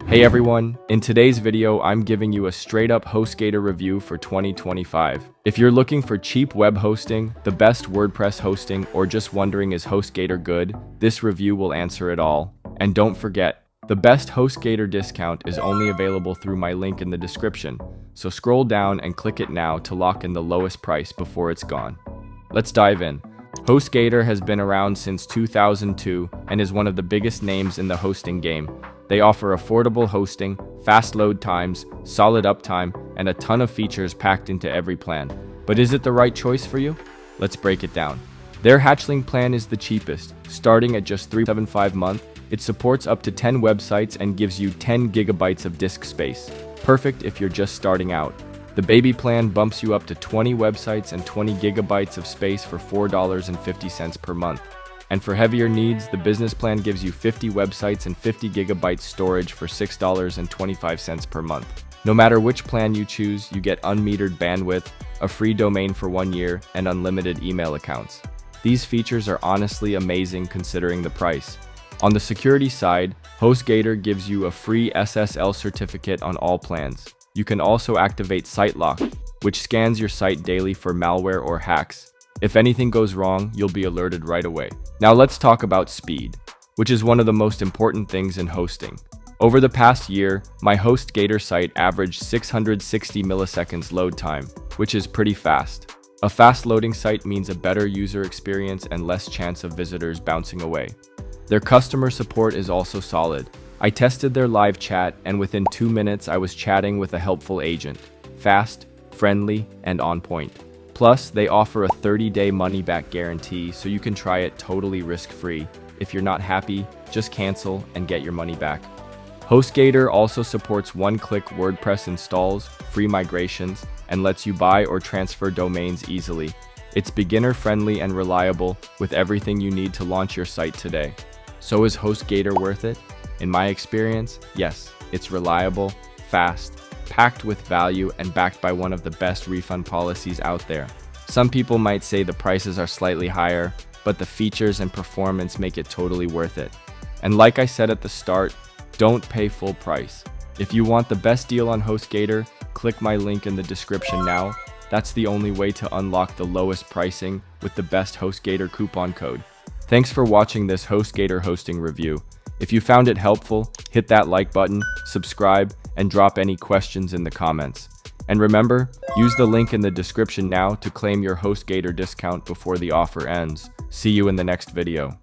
Hey everyone, in today's video, I'm giving you a straight up HostGator review for 2025. If you're looking for cheap web hosting, the best WordPress hosting, or just wondering is HostGator good, this review will answer it all. And don't forget, the best HostGator discount is only available through my link in the description, so scroll down and click it now to lock in the lowest price before it's gone. Let's dive in. HostGator has been around since 2002 and is one of the biggest names in the hosting game. They offer affordable hosting, fast load times, solid uptime, and a ton of features packed into every plan. But is it the right choice for you? Let's break it down. Their hatchling plan is the cheapest, starting at just $3.75 a month. It supports up to 10 websites and gives you 10 gigabytes of disk space. Perfect if you're just starting out. The baby plan bumps you up to 20 websites and 20 gigabytes of space for $4.50 per month. And for heavier needs, the business plan gives you 50 websites and 50 gigabytes storage for $6.25 per month. No matter which plan you choose, you get unmetered bandwidth, a free domain for 1 year, and unlimited email accounts. These features are honestly amazing considering the price. On the security side, HostGator gives you a free SSL certificate on all plans. You can also activate Site Lock, which scans your site daily for malware or hacks. If anything goes wrong, you'll be alerted right away. Now let's talk about speed, which is one of the most important things in hosting. Over the past year, my HostGator site averaged 660 milliseconds load time, which is pretty fast. A fast loading site means a better user experience and less chance of visitors bouncing away. Their customer support is also solid. I tested their live chat, and within 2 minutes I was chatting with a helpful agent. Fast, friendly, and on point. Plus, they offer a 30-day money-back guarantee, so you can try it totally risk-free. If you're not happy, just cancel and get your money back. HostGator also supports one-click WordPress installs, free migrations, and lets you buy or transfer domains easily. It's beginner-friendly and reliable, with everything you need to launch your site today. So is HostGator worth it? In my experience, yes, it's reliable, fast, packed with value, and backed by one of the best refund policies out there. Some people might say the prices are slightly higher, but the features and performance make it totally worth it. And like I said at the start, don't pay full price. If you want the best deal on HostGator, click my link in the description now. That's the only way to unlock the lowest pricing with the best HostGator coupon code. Thanks for watching this HostGator hosting review. If you found it helpful, hit that like button, subscribe, and drop any questions in the comments. And remember, use the link in the description now to claim your HostGator discount before the offer ends. See you in the next video.